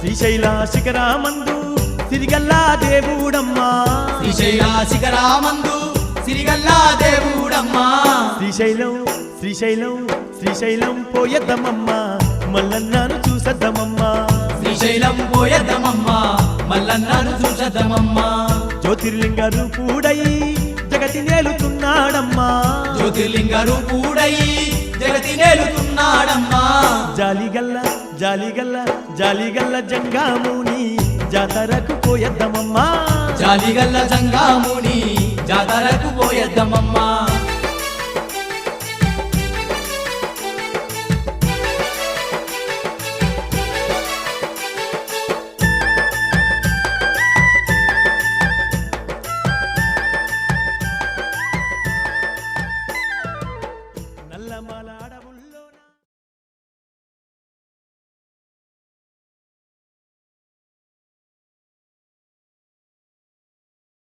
శ్రీశైల శిఖరామందు సిరిగల్లా దేవుడమ్మా శ్రీశైల శిఖరామందు సిరిగల్లా దేవుడమ్మా శ్రీశైలం శ్రీశైలం శ్రీశైలం పోయద్దమమ్మా మల్లన్నను చూసద్దమమ్మా శ్రీశైలం పోయద్దమమ్మా మల్లన్నను చూసద్దమమ్మా జ్యోతిర్లింగ రూపుడై జగతి నేలుతున్నాడమ్మా జ్యోతిర్లింగ రూపుడై జగతి నేలుతున్నాడమ్మా జాలిగల్ల జాలిగల్ల జాలిగల్ల జంగాముని జాతరకు పోయద్దమమ్మా జాలిగల్ల జంగాముని జాతరకు పోయద్దమమ్మా